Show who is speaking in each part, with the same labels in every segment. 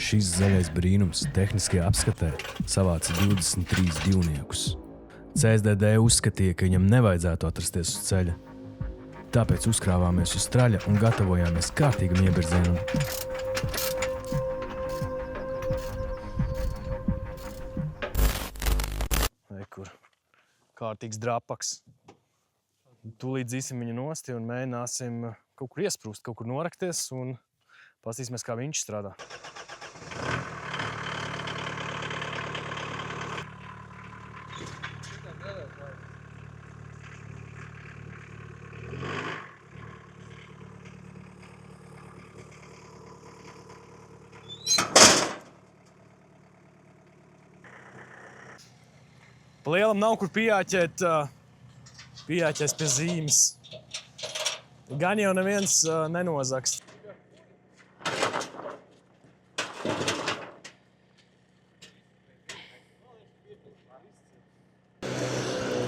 Speaker 1: Šis zaļais brīnums tehniskajā apskatē savāca 23 divniekus. CSDD uzskatīja, ka viņam nevajadzētu atrasties uz ceļa. Tāpēc uzkrāvāmies uz traļa un gatavojāmies kārtīgam iebirdzienam. Kur kārtīgs drapaks. Tūlīt dzīsim viņu nosti un mēģināsim kaut kur iesprūst, kaut kur norakties un pastīsimies, kā viņš strādā. Pa lielam nav kur pieāķēt, pieāķēs pie zīmes. Gan jau neviens nenozakst.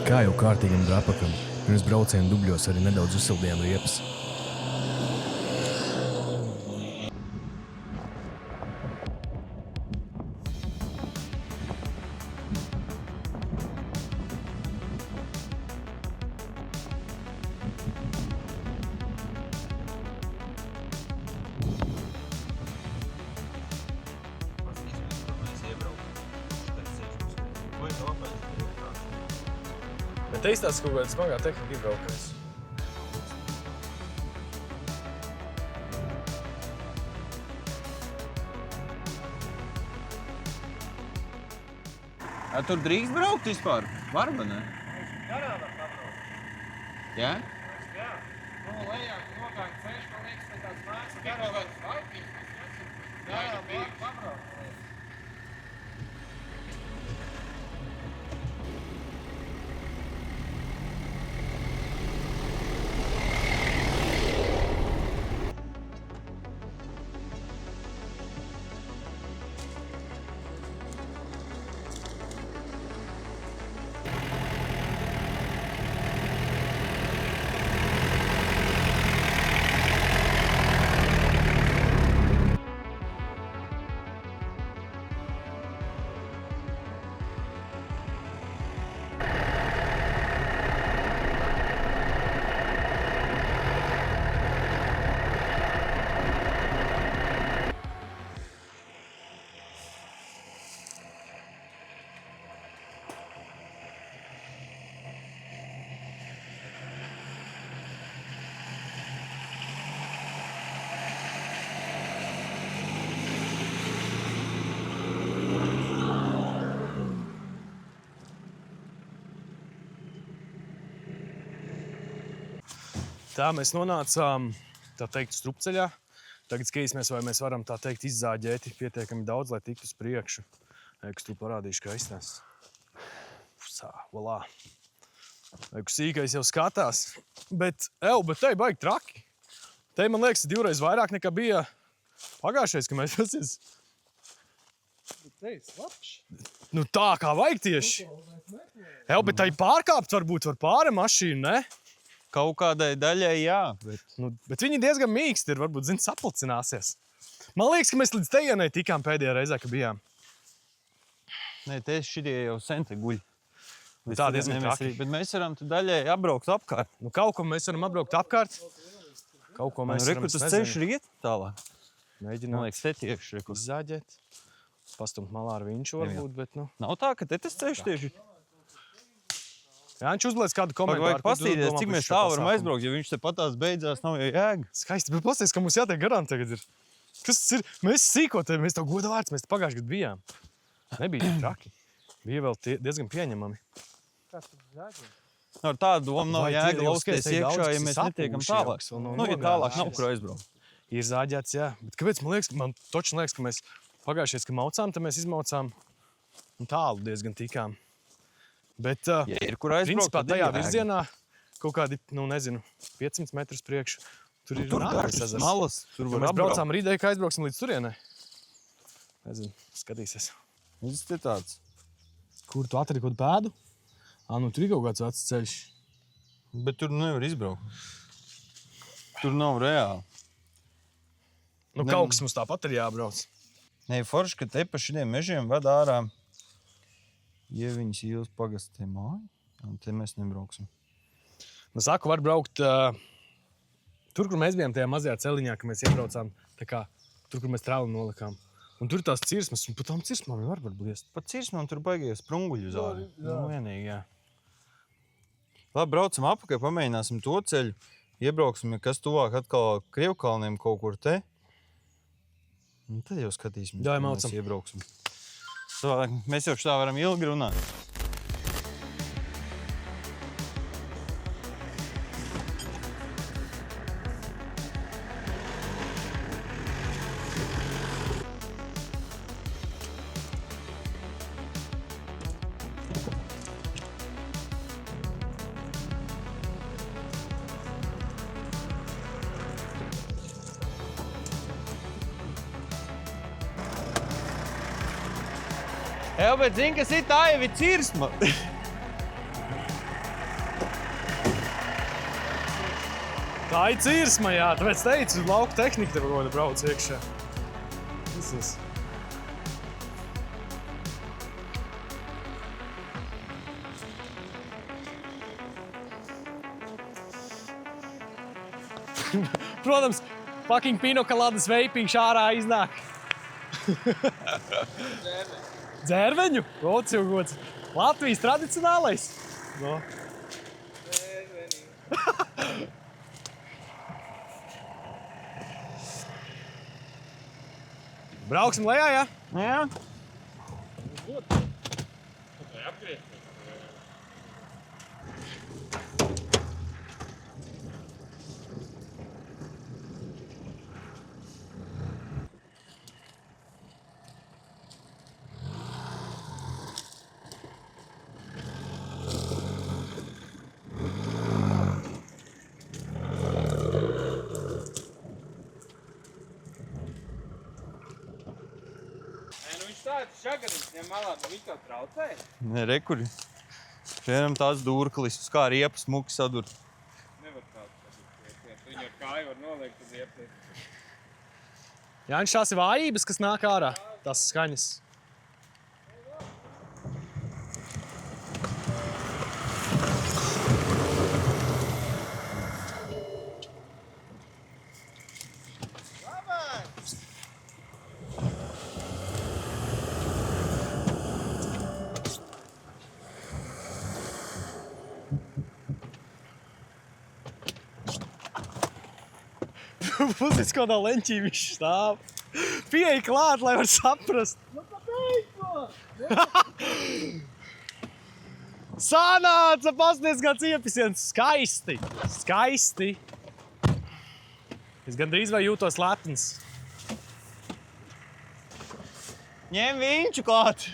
Speaker 1: Kā jau kārtīgam drapakam, pirms brauciena dubļos arī nedaudz uzsildījām riepas. Bet teistās kaut kāda smagā tehnika iebraukais.
Speaker 2: Tur drīkst braukt vispār? Var, vai ne?
Speaker 3: Garā var pabraukt.
Speaker 2: Jā?
Speaker 3: Jā. Nu, lejā, nokāk ceļš, man liekas, pēc tāds mājas. Garā var pabraukt.
Speaker 1: Tā mēs nonācām, tā teikt, strupceļā. Tagad skatīsimies, vai mēs varam, tā teikt, izzāģēt pietiekami daudz, lai tiktu uz priekšu. Ekstru parādīšu, kā izstāst. Volā. Eku sīkais jau skatās. Bet te baigi traki. Te, man liekas, divreiz vairāk nekā bija pagājušais, ka mēs pasies.
Speaker 3: Te ir slapš.
Speaker 1: Nu tā, kā vajag tieši. Bet tai pārkāpt varbūt var pāri mašīnu, ne?
Speaker 2: Kaut kādai daļai jā,
Speaker 1: Bet viņi diezgan mīksti ir, varbūt, sapulcināsies. Man liekas, ka mēs līdz tejienai tikām pēdējā reizē, ka bijām.
Speaker 2: Nē, te šitie jau sen te guļ.
Speaker 1: Tā diezgan traki.
Speaker 2: Bet mēs varam te daļai apbraukt apkārt.
Speaker 1: Nu, kaut ko mēs varam apbraukt apkārt. Kaut ko mēs varam,
Speaker 2: Reku, tas ceļš riet tālāk. Man
Speaker 1: mēģināt
Speaker 2: liekas, te tieši, reku.
Speaker 1: izzāģēt. Pastumt malā ar viņš varbūt, bet, nu.
Speaker 2: Nav tā, ka te tas ceļš tieši.
Speaker 1: Jāņš uzliec kādu komentāru.
Speaker 2: Vajag pastīties, cik mēs tā varam aizbraukt, ja viņš te patās beidzās, nav jau jēga.
Speaker 1: Skaisti, bet pasties, ka mums jātiek garām tagad ir. Kas tas ir? Mēs sīkotāji, mēs tev goda vārds, mēs te pagājuši gadu bijām. Nebija tik traki. Bija vēl diezgan pieņemami.
Speaker 3: Kas tur zāģē?
Speaker 2: Ar tādu domu nav
Speaker 1: Vai
Speaker 2: jēga
Speaker 1: tie jau
Speaker 2: lausties
Speaker 1: skaits,
Speaker 2: iekšā,
Speaker 1: daudz,
Speaker 2: ja mēs
Speaker 1: kas
Speaker 2: netiekam
Speaker 1: sapūši jau,
Speaker 2: tālāk.
Speaker 1: kas vēl nav
Speaker 2: Nu, ja tālāk nav,
Speaker 1: nogādājušies.
Speaker 2: kur aizbraukt.
Speaker 1: Ir zāģēts, jā. Bet kāpēc man točni liekas, ka mēs pagājušies, ka maucām, tad mēs izmaucām un tālu diezgan tikām. Bet,
Speaker 2: Ja ir kur aizbraukt,
Speaker 1: principā,
Speaker 2: tad ir
Speaker 1: tajā
Speaker 2: jēga.
Speaker 1: virzienā kaut kādi, 500 metrus priekšu. Tur ir
Speaker 2: Tur
Speaker 1: nākamais
Speaker 2: dažas
Speaker 1: ezers.
Speaker 2: malas, tur
Speaker 1: Ja
Speaker 2: var
Speaker 1: mēs
Speaker 2: apbraukt.
Speaker 1: braucām ar ideju, ka aizbrauksim līdz turienei. Nezinu, skatīsies.
Speaker 2: Tas te tāds.
Speaker 1: Kur tu atradi kaut pēdu? Nu tur ir kaut kāds vecs ceļš.
Speaker 2: Bet tur nevar izbraukt. Tur nav reāli.
Speaker 1: Nu, kaut kas mums tāpat ir jābrauc.
Speaker 2: Nē, forši, ka te pa šitiem mežiem vada ārā Ieviņas ielas pagastē māju, un te mēs nebrauksim.
Speaker 1: Nu, saku, var braukt tur, kur mēs bijām tajā mazajā celiņā, ka mēs iebraucām, tā kā tur, kur mēs trāli nolikām. Un tur ir tās cirsmas, un pa tām cirsmām jau var bliest.
Speaker 2: Pa cirsmām tur baigies sprunguļu zāri.
Speaker 1: Jā.
Speaker 2: Nu, vienīgi, jā. Labi, braucam apakaļ, pamēģināsim to ceļu. Iebrauksim, ja kas tuvāk atkal Krievkalniem kaut kur te. Un tad jau skatīsimies,
Speaker 1: Jā,
Speaker 2: kur
Speaker 1: maucam.
Speaker 2: mēs iebrauksim. Mēs jau šitā varam ilgi runāt. Jā, bet zini, kas ir tā jau ir cirsma.
Speaker 1: Tā ir cirsma, jā. Tāpēc teicu, lauka tehnika tev goda brauc iekšā. Visas. Protams, fucking pinokalādas veipiņš ārā iznāk. Dzērveņu? Gods jau gods. Latvijas tradicionālais. No. Brauksim lejā, jā?
Speaker 2: Jā.
Speaker 3: Šagarīgs, ņem malā, bet viņš tev traucē?
Speaker 2: Nē, rekuri. Vienam tās dūrklis, uz kā riepa smuki sadur.
Speaker 3: Nevar traucēt. Viņu ar kāju var noliekt uz iepti.
Speaker 1: Jānis, šās ir vājības, kas nāk ārā. Tās skaņas. Pusis kādā leņķī viņš stāv. Pieeja klāt, lai var saprast. Nu, Sanāca, pasniedz kāds iepisiens. Skaisti. Skaisti. Es gandrīz vai jūtos lepns.
Speaker 2: Ņem viņču klāt.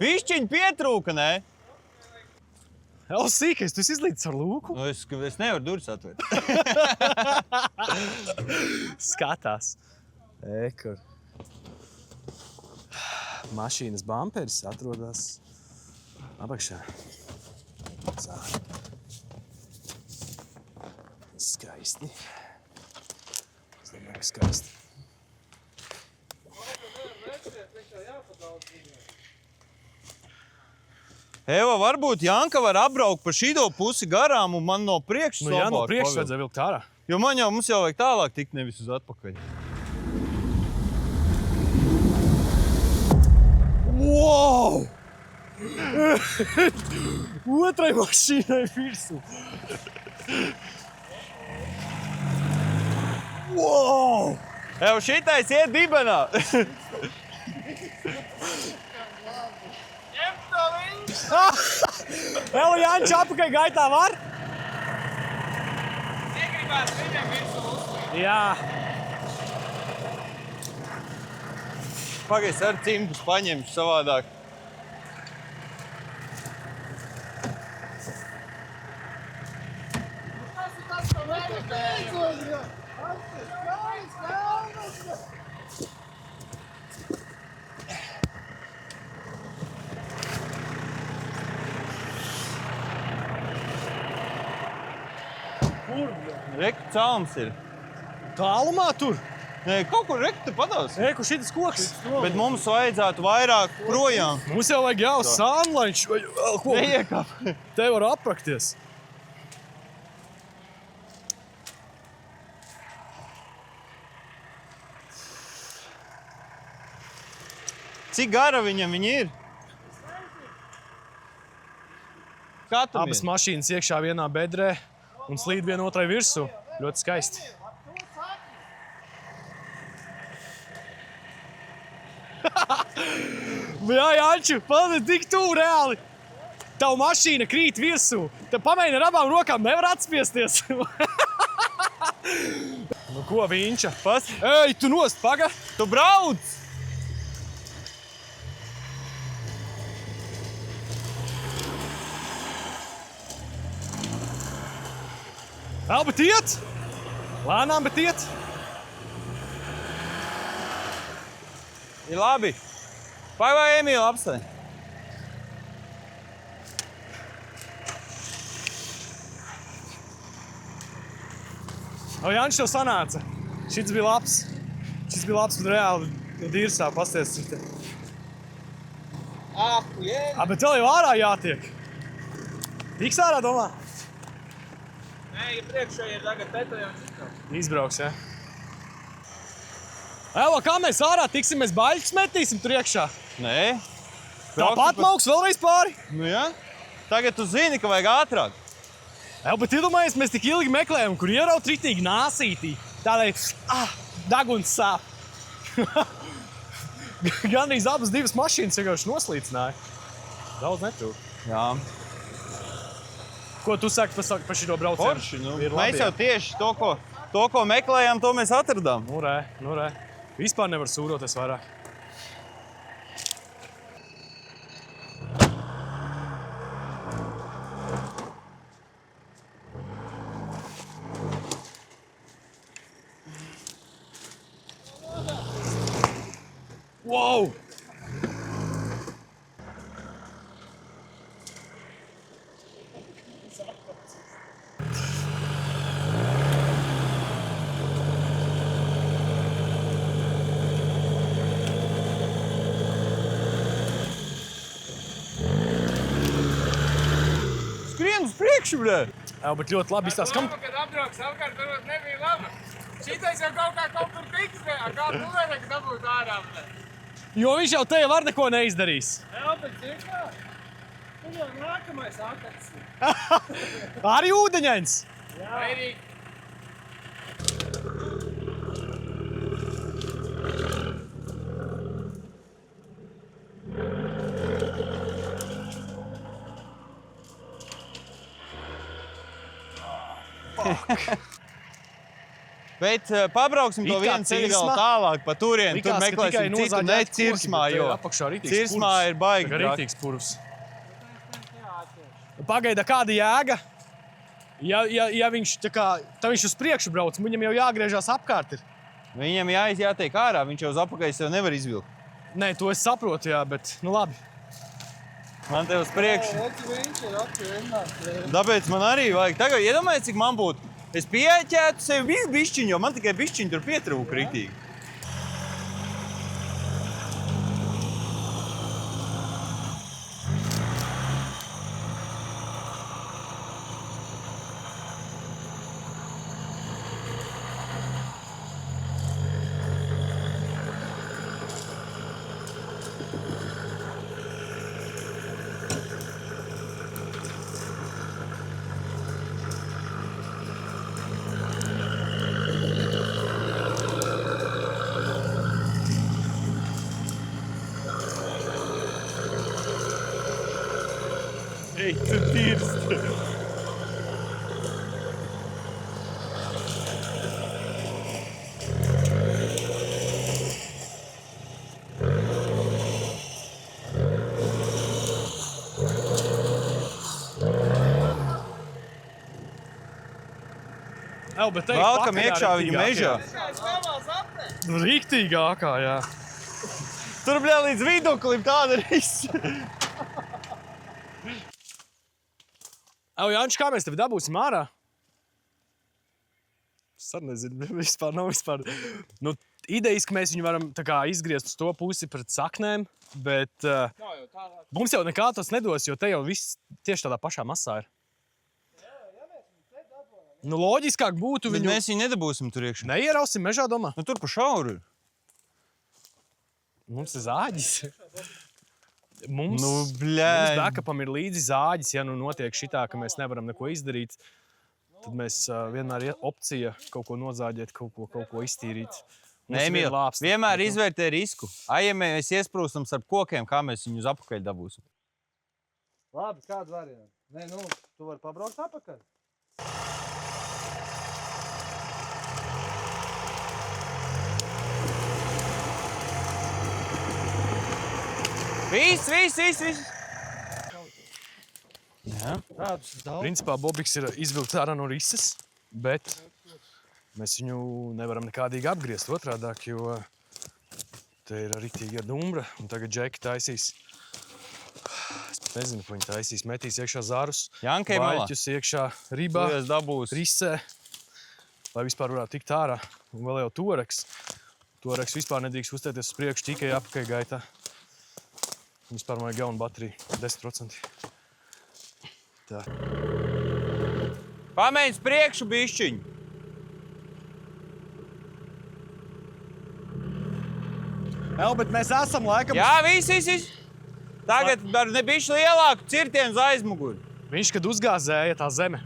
Speaker 2: Višķiņ pietrūka, ne?
Speaker 1: O, sīkais, tu esi izlīdis ar lūku?
Speaker 2: Nu, es nevaru durvis atvērt.
Speaker 1: Skatās. Kur. Mašīnas bamperis atrodas apakšā. Skaisti. Es domāju, ka skaisti.
Speaker 2: Eva, varbūt Janka var apbraukt pa šīdo pusi garām un man no priekšas
Speaker 1: Nu jā, no
Speaker 2: labāk
Speaker 1: priekšas
Speaker 2: pavilkt.
Speaker 1: vajadzēja vilkt ārā.
Speaker 2: Jo mums jau vajag tālāk tikt, nevis uz atpakaļ.
Speaker 1: Wow! Otrai mašīnai virsū. Wow!
Speaker 2: Eva, šitais iet dibenā.
Speaker 1: Vēl Jāņš apakaļ gaitā var?
Speaker 3: Negribās viņam visu uzsvērt.
Speaker 1: Jā.
Speaker 2: Pagaidzi, ar cimdus paņemšu savādāk. Reku calms ir.
Speaker 1: Tālumā tur?
Speaker 2: Nē, kaut kur rekti pados.
Speaker 1: Kur šitas koks?
Speaker 2: Bet mums vajadzētu vairāk projām.
Speaker 1: Mums jau vajag jau sānlaņš vai vēl ko.
Speaker 2: Neiekāp.
Speaker 1: Te var aprakties.
Speaker 2: Cik gara viņam viņi ir? Kā tu
Speaker 1: Abas mašīnas iekšā vienā bedrē un slīd vienotrai virsū. Ļoti skaisti. Jā, Janču, paldies tik tuvu reāli. Tava mašīna krīt virsū. Te pamēģini ar abām rokām nevar atspiesties. Nu ko, Vinča? Ej, tu nost, paga!
Speaker 2: Tu brauc!
Speaker 1: Vēl, bet iet! Lēnām, bet iet!
Speaker 2: Ir labi. Vai Emīlu apstāj?
Speaker 1: O, Janš, tev sanāca. Šis bija labs. Šis bija labs, bet reāli dīrsā pasties cik te. Bet vēl jau ārā jātiek. Tiks ārā, domā?
Speaker 3: Nē, ja priekšā ir tagad teta jau šitā.
Speaker 1: Izbrauks, jā. Evo, kā mēs ārā tiksim, mēs baļķus metīsim tur iekšā?
Speaker 2: Nē.
Speaker 1: Tāpat mauks vēlreiz pāri?
Speaker 2: Nu jā. Tagad tu zini, ka vajag ātrāk.
Speaker 1: Evo, bet iedomājies, mēs tik ilgi meklējam, kur ieraut ritīgi nāsītī. Tādēļ, daguns sāp. Gandrīz abas divas mašīnas vienkārši noslīcināja. Daudz netrūk.
Speaker 2: Jā.
Speaker 1: Ko tu saki par šito braucienu?
Speaker 2: Forši, nu. Mēs jau tieši to, ko meklējām, to mēs atradām.
Speaker 1: Nu re. Vispār nevar sūroties vairāk. Wow!
Speaker 2: Skrien uz priekšu, bļē!
Speaker 1: Jā, bet ļoti labi izstāst. Kam?
Speaker 3: Kad apbrauks apkārt, varbūt nebija laba. Šitais jau kaut kur tiks, kā tu vari, ka dabūt ārā.
Speaker 1: Jo viņš jau te var neko neizdarīs.
Speaker 3: Jā, bet cikā? Tu jau nākamais akats.
Speaker 1: Arī ūdeņains.
Speaker 3: Jā. Arī.
Speaker 2: Bet pabrauksim to
Speaker 1: It kā
Speaker 2: vienu ceļu vēl
Speaker 1: Cirsmā.
Speaker 2: tālāk pa turieni. Tur
Speaker 1: Likās, ka
Speaker 2: meklēsim
Speaker 1: tikai
Speaker 2: citu, ne
Speaker 1: nozāģēti
Speaker 2: Cirsmā,
Speaker 1: koki, bet
Speaker 2: jo
Speaker 1: apakšā ritīgs
Speaker 2: Cirsmā
Speaker 1: purvs.
Speaker 2: ir baigi
Speaker 1: Tagad
Speaker 2: traki.
Speaker 1: ritīgs purvs. Pagaida, kāda jēga? Ja viņš tā kā, tad viņš uz priekšu brauc, viņam jau jāgriežās apkārt ir.
Speaker 2: Viņam jātiek ārā, viņš jau uz apakaļ sev nevar izvilkt.
Speaker 1: Nē, to es saprotu, jā, bet nu labi.
Speaker 2: Man te uz priekšu. Tāpēc man arī vajag. Tagad iedomājies, cik man būtu. Es pieķētu sevi bišķiņu, jo man tikai bišķiņu tur pietrūka ritīgi.
Speaker 1: Ej, tu tīrst. Ev, bet teikt,
Speaker 2: Valkam
Speaker 1: pakaļā
Speaker 2: iekšā viņu mežā.
Speaker 1: Rīktīgākā, jā.
Speaker 2: Tur, bļā, līdz viduklim tāda risa.
Speaker 1: Ev, Janč, kā mēs tevi dabūsim ārā? Es arī nezinu, vispār nav vispār. Nu, idejiski mēs viņu varam tā kā izgriezt uz to pusi pret saknēm, bet mums jau nekā tas nedos, jo te jau viss tieši tādā pašā masā ir. Nu, loģiskāk būtu
Speaker 2: Bet
Speaker 1: viņu...
Speaker 2: mēs viņu nedabūsim tur iekšā.
Speaker 1: Neierausim mežā, domā?
Speaker 2: Nu, tur pa šauru.
Speaker 1: Mums ir zāģis. Mums backupam ir līdzi zāģis, ja nu notiek šitā, ka mēs nevaram neko izdarīt. Tad mēs vienmēr ir opcija kaut ko nozāģēt, kaut ko iztīrīt.
Speaker 2: Nē, Emīl, vienmēr izvērtē risku. Ja mēs iesprūstam starp kokiem, kā mēs viņu uz apakaļ dabūsim?
Speaker 4: Labi, kādu variantu? Nē, nu, tu vari pabraukt apakaļ.
Speaker 2: Viss. Jā.
Speaker 4: Tādus ir daudz.
Speaker 1: Principā Bobiks ir izvilkts ārā no rises, bet mēs viņu nevaram nekādīgi apgriezt otrādāk, jo te ir ritīga dumbra. Un tagad Džeki taisīs, es pat nezinu, ko viņi taisīs, metīs iekšā zārus,
Speaker 2: Jankai malā.
Speaker 1: baļķus iekšā ribā,
Speaker 2: Tu esi dabūs.
Speaker 1: risē, lai vispār varētu tikt ārā. Un vēl jau toreks. Toreks vispār nedrīkst uzstēties uz priekšu tikai apakaļ gaitā. Vispār man ir jauna baterija, 10%. Tā.
Speaker 2: Pamēģis priekšu bišķiņu.
Speaker 4: Bet mēs esam laikam...
Speaker 2: Jā, viss. Tagad var ne bišķi lielāku cirtienu uz aizmuguri.
Speaker 1: Viņš, kad uzgāzēja tā zeme,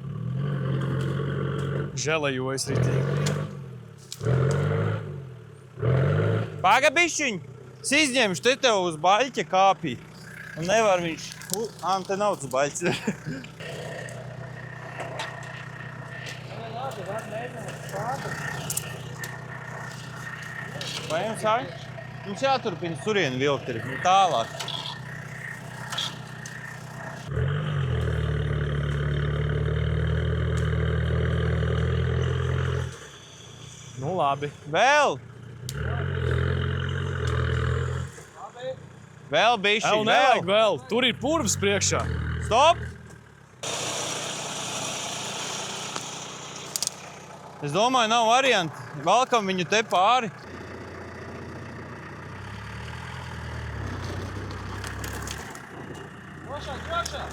Speaker 1: želejojas ritīgi.
Speaker 2: Paga bišķiņu. Es izņemšu te tev uz baļķa kāpī. Un nevar viņš... te nav tas baļķis. Vai jums sāj? Mums jāturpina turienu vilkt ir tālāk.
Speaker 1: Nu labi.
Speaker 2: Vēl! Vēl bišķiņ,
Speaker 1: Nevajag vēl. Tur ir purvs priekšā.
Speaker 2: Stop! Es domāju, nav varianti. Valkam viņu te pāri.
Speaker 4: Drošā!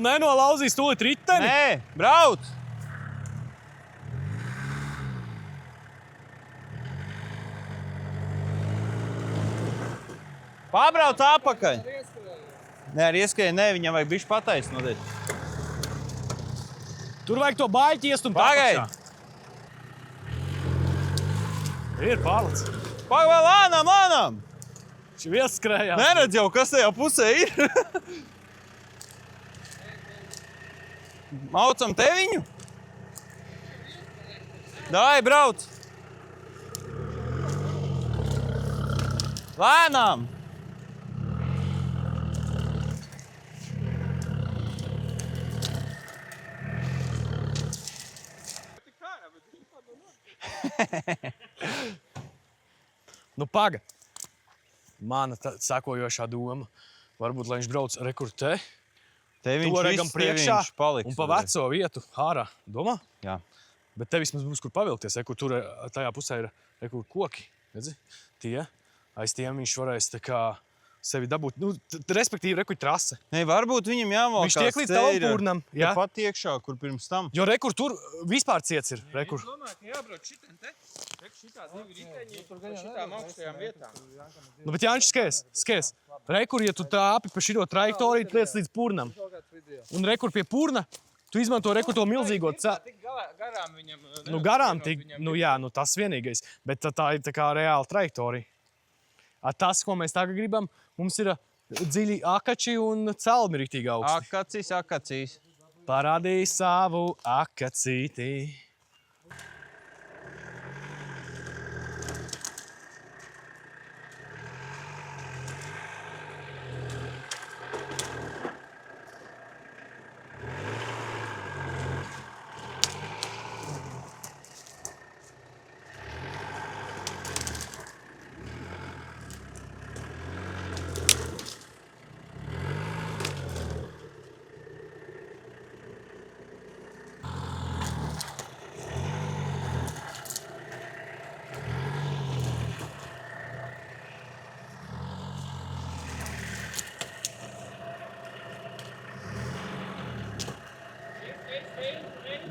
Speaker 1: Nenolauzīs tūlīt riteni.
Speaker 2: Nē, brauc! Pabrauc apakaļ. Nē, ar ieskrēju, viņam vajag bišķi pataisnot.
Speaker 1: Tur vajag to baļķi iestumt
Speaker 2: Pagaid!
Speaker 1: apakšā. Ir pārlec.
Speaker 2: Pagaid, lānām!
Speaker 1: Viņš viens skrējās.
Speaker 2: Neredz jau, kas tajā pusē ir. Maucam te viņu. Dai, brauc. Lēnām.
Speaker 1: Nu, paga. Mana sakojošā doma. Varbūt, lai viņš brauc rekur te,
Speaker 2: Te viņš
Speaker 1: toregam
Speaker 2: viss, te
Speaker 1: priekšā
Speaker 2: viņš paliks.
Speaker 1: un pa veco vietu ārā. Domā?
Speaker 2: Jā.
Speaker 1: Bet te vismaz būs, kur pavilkties. Rekur tur tajā pusē ir rekur koki. Redzi? Tie. Aiz tiem viņš varēs tā kā sevi dabūt. Nu, respektīvi, rekur trase.
Speaker 2: Nē, varbūt viņam jāvalkās.
Speaker 1: Viņš tiek līdz tavam pūrnam. Jā.
Speaker 2: Pat iekšā, kur pirms tam.
Speaker 1: Jo rekur tur vispār ciets ir. Rekur.
Speaker 3: Es domāju, ka jābrauc šitien te. Šitā divi riteņi pa šitām augstajām vietām.
Speaker 1: Nu, bet Jānis, skaties. Rekur, ja tu tāpi pa šito trajektoriju, tu liec līdz purnam. Un rekur pie purna, tu izmanto rekur to milzīgo
Speaker 3: Tik garām viņam...
Speaker 1: Nu, garām tik, nu jā, nu tas vienīgais. Bet tā ir tā kā reāla trajektorija. Tas, ko mēs tagad gribam, mums ir dziļi akači un celmi riktīgi augsti.
Speaker 2: Akacīs.
Speaker 1: Parādīja savu akacīti.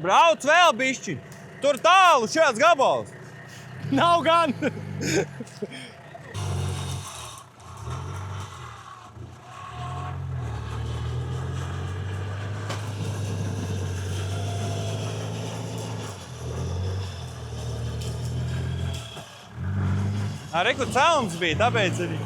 Speaker 2: Brauc vēl bišķi. Tur tālu šāds gabals.
Speaker 1: Nav gan!
Speaker 2: Reku celms bija, tāpēc arī.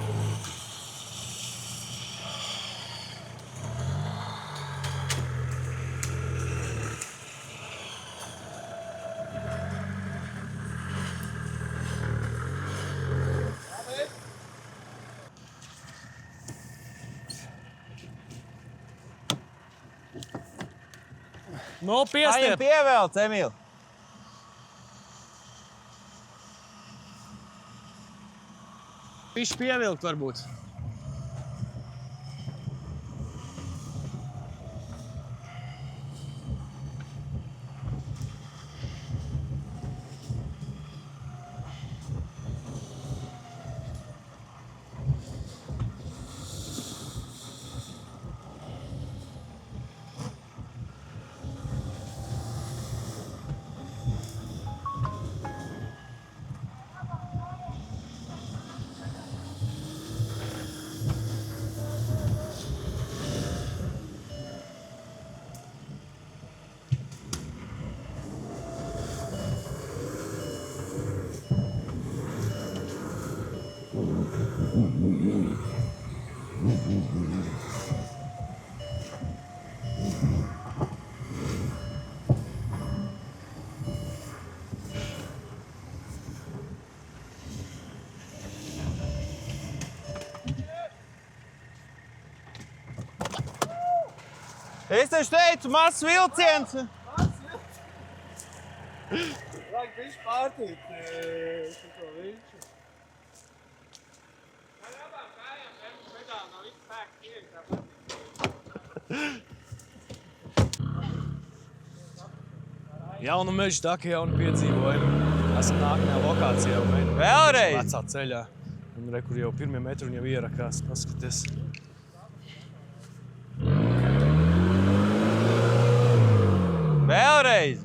Speaker 1: Nu,
Speaker 2: Paņem
Speaker 1: piestiep!
Speaker 2: pievelc, Emīl.
Speaker 1: Pišķi pievilkt varbūt.
Speaker 2: Es taču teicu, mazs vilciens.
Speaker 4: Vajag bišķi pārtīt šito viļņu.
Speaker 3: Ar abām kājām pedāli no visu spēku iekšā.
Speaker 1: Jaunu mežu taka, jaunu piedzīvojumu. Esam nākamajā lokācijā un ejam
Speaker 2: Vēlreiz?
Speaker 1: vecā ceļā. Un re, kur jau pirmie metri un jau ierakās, paskaties.
Speaker 2: Vēlreiz.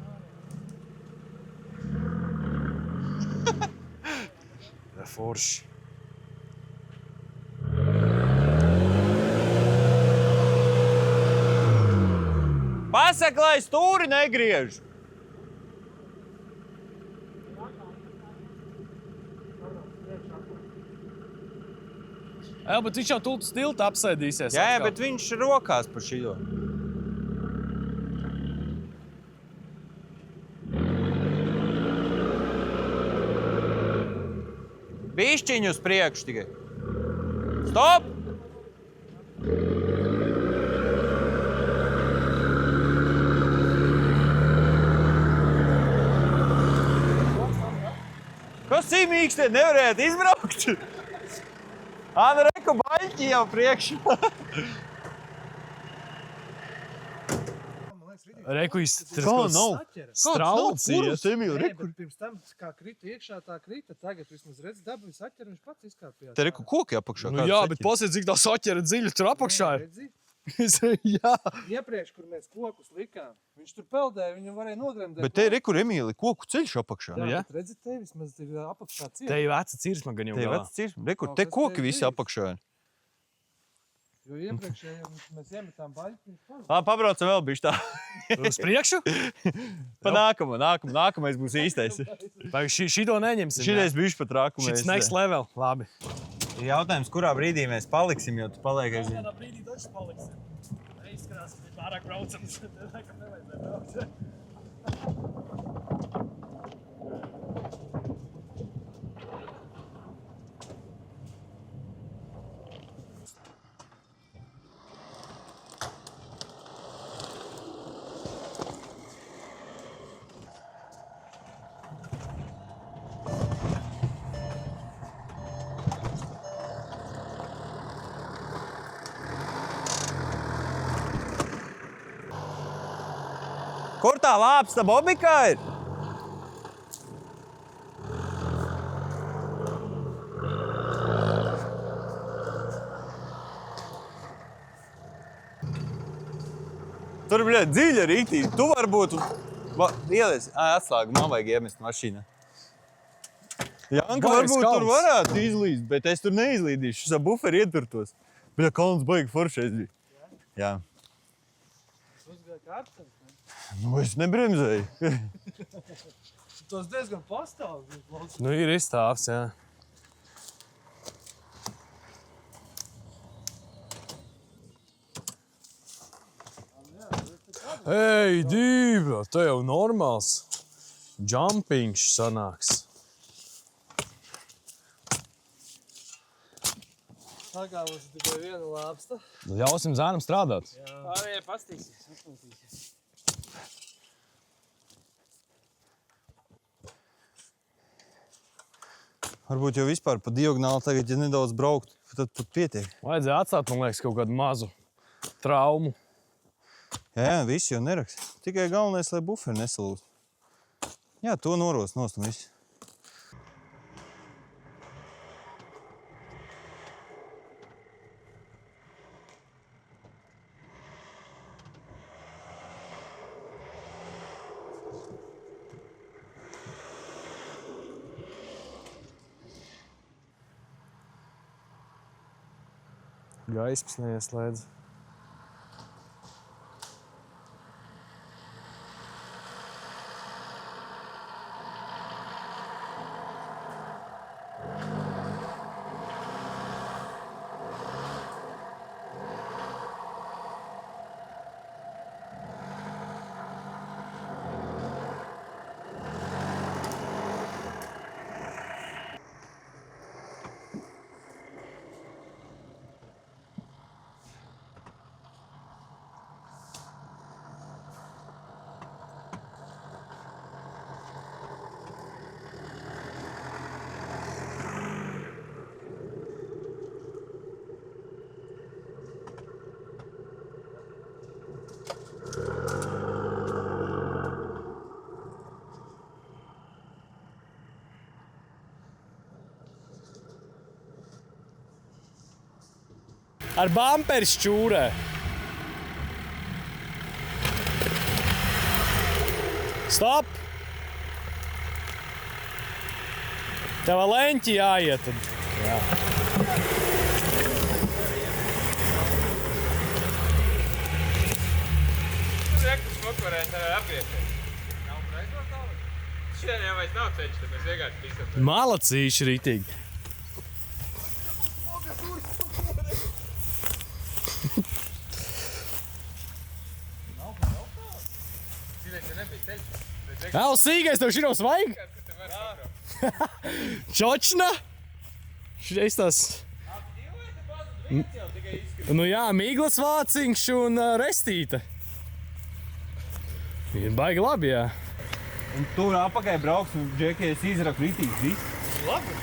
Speaker 1: Forši.
Speaker 2: Pasaka, lai stūri negriež.
Speaker 1: Jā, bet viņš jau tultu stilti apsēdīsies.
Speaker 2: Jā,
Speaker 1: atkal.
Speaker 2: bet viņš rokās par šito. Bišķiņu uz priekšu tikai. Stop! Kas cīmīgs te nevarētu izbraukt? Āna reku baļķi jau priekšā.
Speaker 1: Reku
Speaker 2: Strauts
Speaker 1: strauciet.
Speaker 2: Emīl,
Speaker 4: Nē,
Speaker 2: reku.
Speaker 4: bet pirms tam, kā krita iekšā, tā krita. Tagad vismaz redz dabu, viņš atķer, viņš pats izkāpjās.
Speaker 2: Te reku koki apakšā.
Speaker 1: Nu jā, bet pasiet, cik tā soķera dziļi tur apakšā ir.
Speaker 4: Redzi?
Speaker 1: Jā.
Speaker 4: Iepriekš, kur mēs kokus likām, viņš tur peldēja, viņu varēja nogremdēt.
Speaker 2: Bet te reku Emīli koku ceļš apakšā.
Speaker 1: Jā.
Speaker 4: Bet redzi, te vismaz ir apakšā ciet.
Speaker 1: Te jau veca cirsma gan jau
Speaker 2: Te
Speaker 1: galā.
Speaker 2: vecs cirs. Reku,
Speaker 4: Kaut
Speaker 2: te
Speaker 4: kas
Speaker 2: koki
Speaker 4: te ir
Speaker 2: visi
Speaker 4: bijis.
Speaker 2: apakšā.
Speaker 4: Jo iepriekšējā mēs iemetām baļķi, viņš pazūd.
Speaker 2: Labi, pabraucam vēl bišķi tā.
Speaker 1: Uz priekšu?
Speaker 2: Pa nākamais būs īstais.
Speaker 1: Vai šito neņemsim?
Speaker 2: Šitais bišķi pat rākumais.
Speaker 1: Šits next level. Labi.
Speaker 2: Jautājums, kurā brīdī mēs paliksim, jo tu paliek aiz.
Speaker 1: Kādā brīdī taču paliksim. Neizskatās, ka ir pārāk braucams. Nekam nevajadzēja braukt.
Speaker 2: Kur tā lāpsta bobikā ir? Tur, bļa, dziļa rītī. Tu varbūt Ielies, atslēgu, man vajag iemest mašīnā. Janka
Speaker 1: Baigs
Speaker 2: varbūt tur
Speaker 1: kalns.
Speaker 2: varētu izlīst, bet es tur neizlīdīšu. Šis buferi ieturtos. Bet kalns baigi foršais bija. Jā.
Speaker 4: Uzgāja kārtams, ne?
Speaker 2: Nu, es nebremzēju.
Speaker 4: Tas diezgan pastāvs.
Speaker 1: Nu, ir izstāvs, jā. Ei, dīva, te jau normāls jumpings sanāks.
Speaker 4: Tā kā mums ir tikai viena lāpsta.
Speaker 1: Nu, ļausim zēnam strādāt.
Speaker 3: Pārējie pastīsies.
Speaker 2: Varbūt jau vispār pa diagonāli tagad, ja nedaudz braukt, tad pat pietiek.
Speaker 1: Vajadzēja atstāt, man liekas, kaut kādu mazu traumu.
Speaker 2: Jā, viss jau nerakst. Tikai galvenais, lai buferi nesalūst. Jā, to noros nost un viss.
Speaker 1: Gaismas neieslēdz. Ar bumperi šķūrē. Stop! Tev leņķi jāiet. Tad. Jā.
Speaker 3: Rekus motorēt ar apiesies. Nav preizos tālāk? Šodien jau vairs nav ceļš, tad mēs vienkārši pisam.
Speaker 1: Malacīši rītīgi. Au, sīgais, tev šinos vajag? Čočna? Šies tas. Nu jā, mīglas vāciņš un restīte. Ir baigi labi, jā.
Speaker 2: Un tur apakai brauksim, džekies izraku ritīgs viss.
Speaker 3: Labi.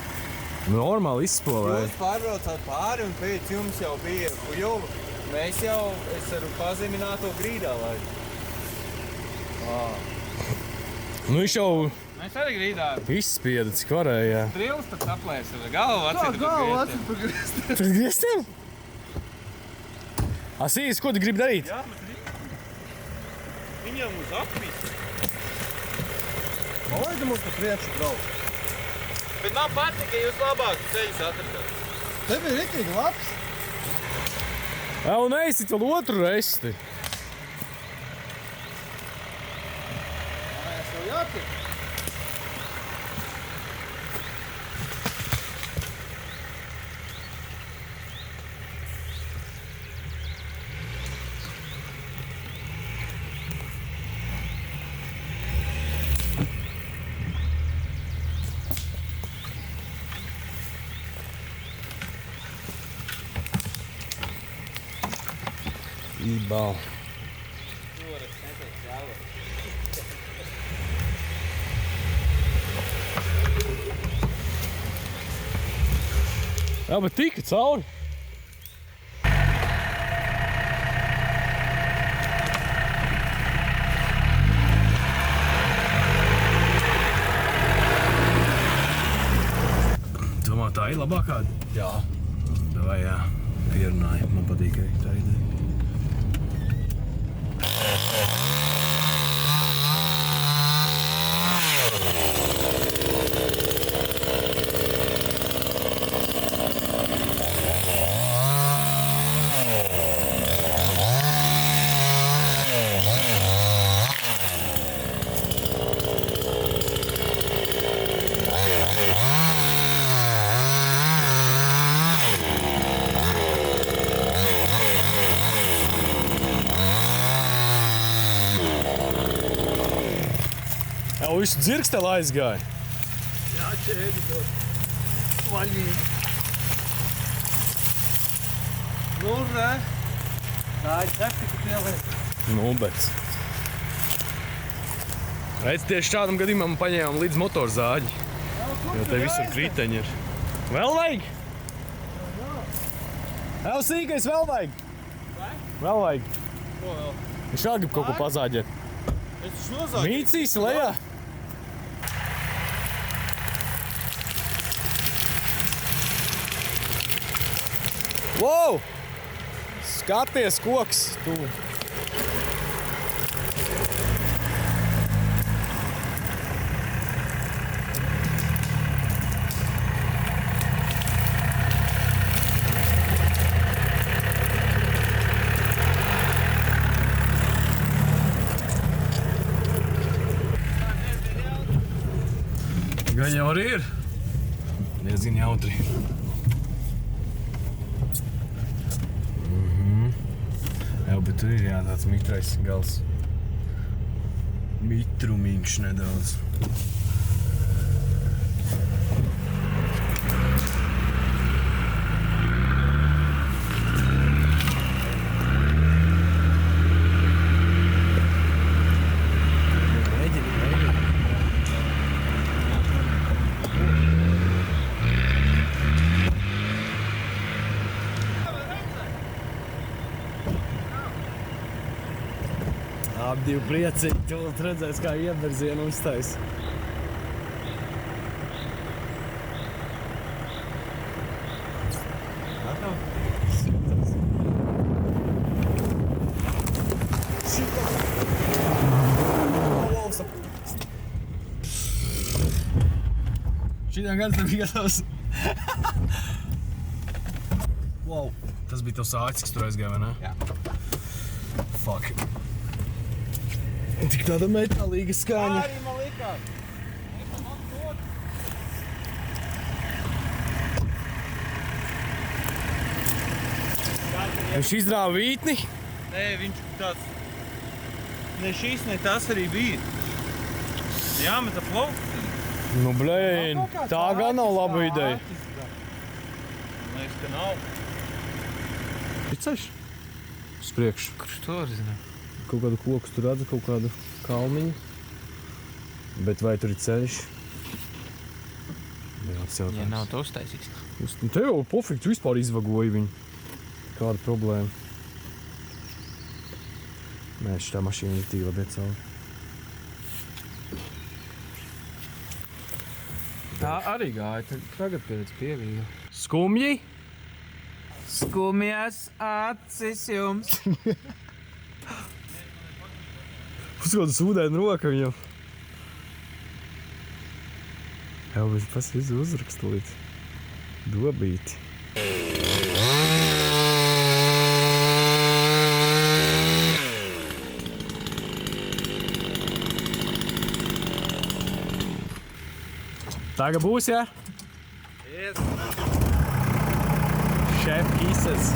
Speaker 1: Normāli izspolēja.
Speaker 2: Jūs pārbraucāt pāri un pēc jums jau bija Kujuva. Mēs jau, es ar pazemināto grīdā laidu.
Speaker 1: Nu viņš jau
Speaker 3: Mēs arī grīdā.
Speaker 1: izspieda, cik varēja.
Speaker 3: Trils tad aplēsa. Galvu atcīt.
Speaker 4: Galvu atcīt.
Speaker 1: Pret griestiem? Asīs, ko tu gribi darīt?
Speaker 3: Jā, mēs grīdā. Viņam uz apvis.
Speaker 4: Palaidi mums pa priekšu braukt.
Speaker 3: Bet man patīk, ka jūs labākus ceļus atradāt.
Speaker 4: Tev ir ritīgi labs.
Speaker 1: Jā, un neizsit vēl otru resti.
Speaker 4: Mēs jau jātiek.
Speaker 1: Ībal. Jā, bet tika cauri. Domā, tā ir labākā? Jā. Davai, jā. Pierunāju. Man patīk arī tā ideja. visu dzirksteli aizgāja.
Speaker 4: Jā, ķēdi dod. Vaļīgi. Nu, re. Tā ir tehnika pieliek.
Speaker 1: Nu, bet... Redz, tieši šādam gadījumam paņēmām līdz motorzāģi. Jo te visur kriteņi ir. Vēl vajag? Jau sīkais vēl vajag. Vēl vajag.
Speaker 2: Ko vēl?
Speaker 1: Viņš vēl grib kaut ko pazāģēt.
Speaker 2: Es taču nozāģēju.
Speaker 1: Mīcīs lejā. Wow! Skaties, koks! Tu. Gan jau arī ir. Diezgan jautri. Jā, bet tur ir jā, tāds mitrais gals. Mitrumīgs nedaudz. Abi divi priecīgi, tu redzēs, kā ieberzienu uztais. Šitā gan tev gatavs. Wow, tas bija tavs āķis, kas tur aizgāja, vai ne?
Speaker 2: Jā.
Speaker 1: Fuck. Tik tāda metālīga skaņa.
Speaker 2: Arī man likās.
Speaker 1: Viņš izrāva vītni.
Speaker 2: Nē, viņš tāds... Ne šīs, ne tas arī bija. Jāmeta plauks.
Speaker 1: Nu, blēn, tā gan nav laba ideja.
Speaker 2: Man liekas, ka nav.
Speaker 1: Ir ceļš? Uz priekšu.
Speaker 2: Kurš to var zināt?
Speaker 1: Kaut kādu koku tur redzu, kaut kādu kalniņu. Bet vai tur ir ceļš?
Speaker 3: Ja nav to uztaisīts.
Speaker 1: Te jau pofīgi, tu vispār izvagoji viņu. Kāda problēma? Nē, šitā mašīna ir tīla, bet cauri.
Speaker 3: Tā arī gāja, tagad pēc pievīja.
Speaker 1: Skumji?
Speaker 3: Skumjas acis jums.
Speaker 1: Uzkodas ūdēna roka viņam. Jau viņš pasīdz uzrakstu līdz dobīti. Tagad būs, jā?
Speaker 2: Yes.
Speaker 1: Chef kisses.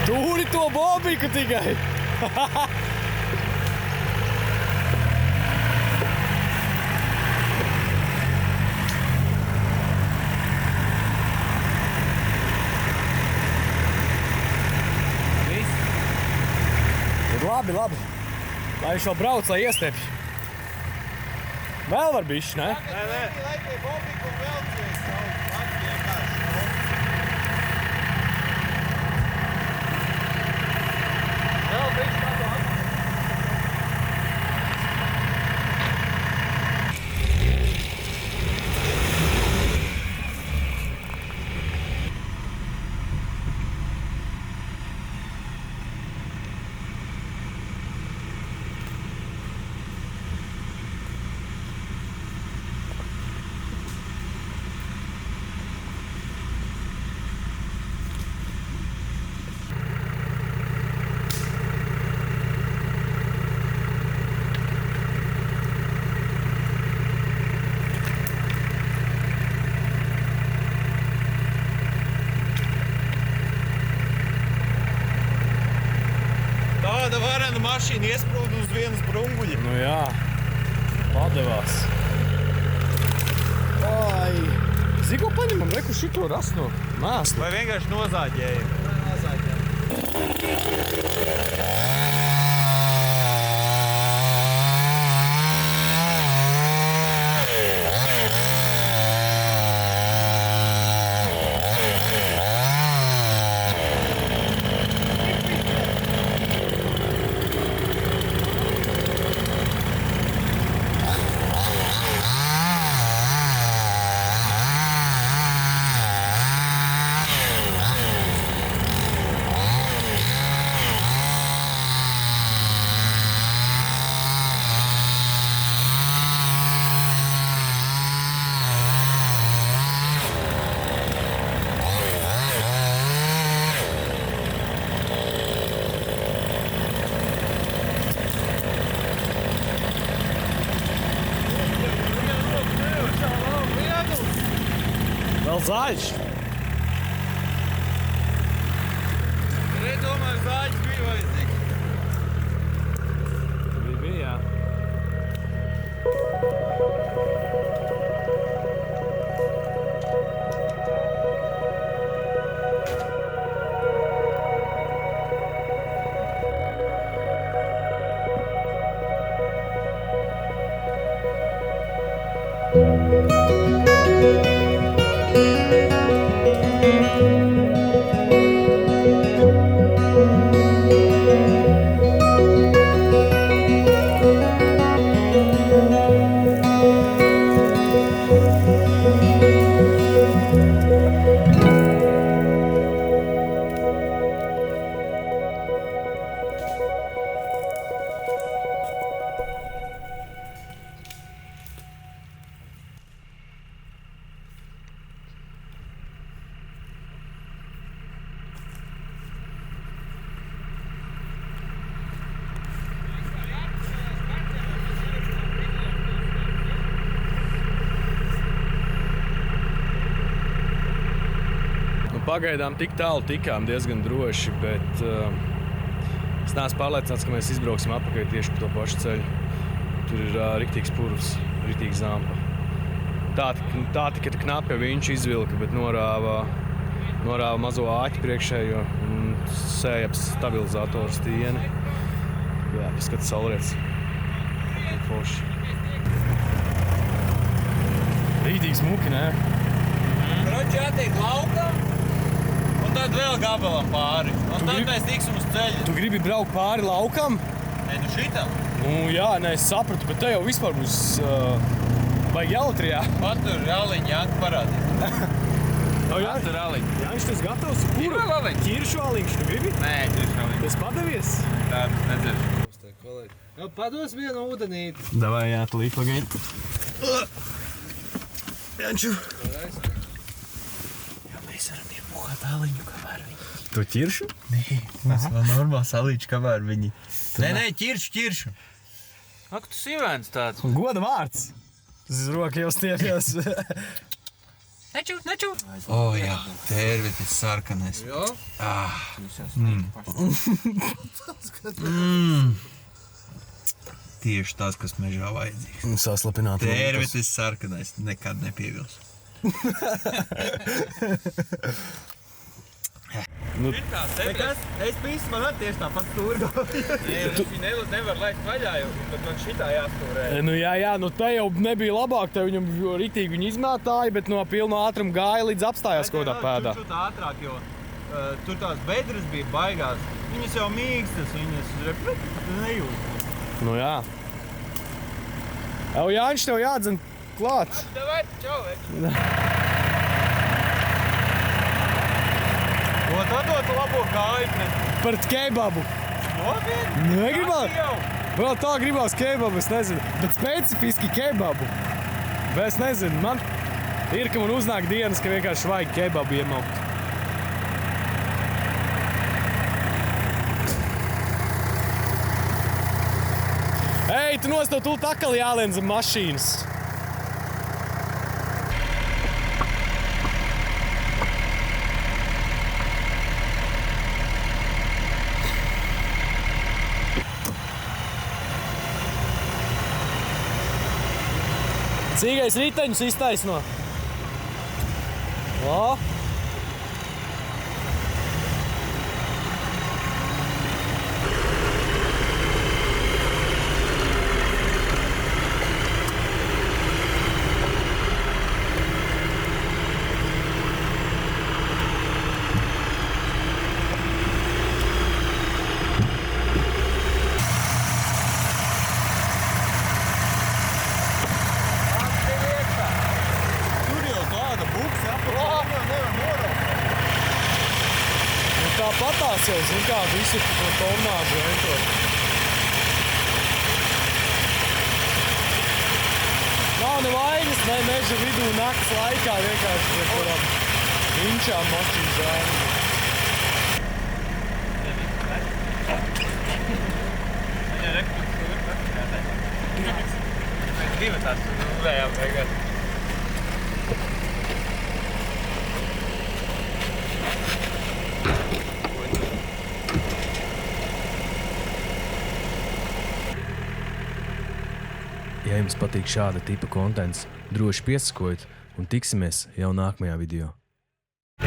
Speaker 1: Tūri to bobiku tikai! Labi, labi. Lai viņš vēl brauc, lai iestiepj. Vēl var bišķi, ne?
Speaker 2: Lai pie Bobika un velcies savu pats vienkārši.
Speaker 4: Vēl bišķi labāk.
Speaker 2: Tāda varena mašīna iesprūda uz vienas brunguļa.
Speaker 1: Nu jā, padevās. Ai, zini, ko paņemam, reku šito rast no mēslu.
Speaker 2: Vai vienkārši nozāģēja?
Speaker 1: Vēl zaļš.
Speaker 2: Domāju, zāģis bija vajadzīgs.
Speaker 1: Bija, jā. Pagaidām tik tālu tikām diezgan droši, bet es neesmu pārliecināts, ka mēs izbrauksim atpakaļ tieši pa to pašu ceļu. Tur ir riktīgs purvs, riktīga zampa. Tā tikai knapi viņš izvilka, bet norāva mazo āķi priekšējo un sēja ap stabilizatoru stieni. Jā, paskata saulrietis. Forši. Rītīgi smuki, ne?
Speaker 2: Kroči jātiek laukam, un tad vēl gabalam pāri. Un tad mēs tiksim uz ceļa.
Speaker 1: Tu gribi braukt pāri laukam?
Speaker 2: Nē, nu šitam.
Speaker 1: Nu jā, nē, es sapratu, bet te jau vispār būs baigi jautri, jā.
Speaker 2: Patur raliņu, Janka parādīt.
Speaker 1: Jā, tur raliņu. Jā, viņš gatavs.
Speaker 3: Ir vēl raliņš?
Speaker 1: Ķiršu raliņš, tu gribi?
Speaker 3: Nē, ķiršu raliņš.
Speaker 1: Tas padavies?
Speaker 3: Tā, nedziršu.
Speaker 4: Nu, pados vienu ūdenīti.
Speaker 1: Davai, jā, tu līdz pagaidi. Janču.
Speaker 2: Jā, mēs varam iepuhāt aliņu, kamēr viņi.
Speaker 1: Tu ķiršu?
Speaker 2: Nē, mēs vēl normāli salīdz, kamēr viņi. Nē, ķiršu. Ak, tu sīvēns tāds.
Speaker 1: Goda vārds. Tas ir roka jau stiepjas.
Speaker 3: Neču.
Speaker 2: O, jā, tērvitis sarkanais.
Speaker 4: Jo?
Speaker 2: Tieši tas, kas mežā vajadzīgs.
Speaker 1: Saslapināt.
Speaker 2: Tērvitis sarkanais, nekad nepievils.
Speaker 1: Nu,
Speaker 2: Nekas, es visu man tieši tāpat stūri.
Speaker 3: Viņi nevar laist vaļā, jo tad man šitā jāstūrē.
Speaker 1: jā, nu te jau nebija labāk, te viņam ritīgi viņi izmētāja, bet no pilna ātruma gāja līdz apstājās kodā pēdā.
Speaker 2: Tur ātrāk, jo tur tās bedres bija baigās. Viņas jau mīkstas, viņas nejūt.
Speaker 1: Nu jā. Jau Jāņš, tev jādzen klāt.
Speaker 3: Davai, čau, veči.
Speaker 2: Ko atdot labo kāju?
Speaker 1: Par kebabu.
Speaker 2: Nopietni?
Speaker 1: Negribās? Vēl tā gribās kebabu, es nezinu. Bet specifiski kebabu. Bet es nezinu, man ir, ka man uznāk dienas, ka vienkārši vajag kebabu iemaukt. Ej, tu nost tev tūlīt atkal jālien zem mašīnas. Cīgais riteņus iztaisno. O!
Speaker 2: Tur jau tāda buksa apakšā, viņu nevar noraukt.
Speaker 1: Nu tāpatās jau, zin kā, visu to tornāžu entro. Nav nevainas, ne meža vidū nakts laikā vienkārši pie kurām inčām mašīnu zēni.
Speaker 3: Viņa rekums tur ir Mēs divatās uzējām beigās.
Speaker 1: Ja jums patīk šāda tipa kontents, droši piesakojiet un tiksimies jau nākamajā video.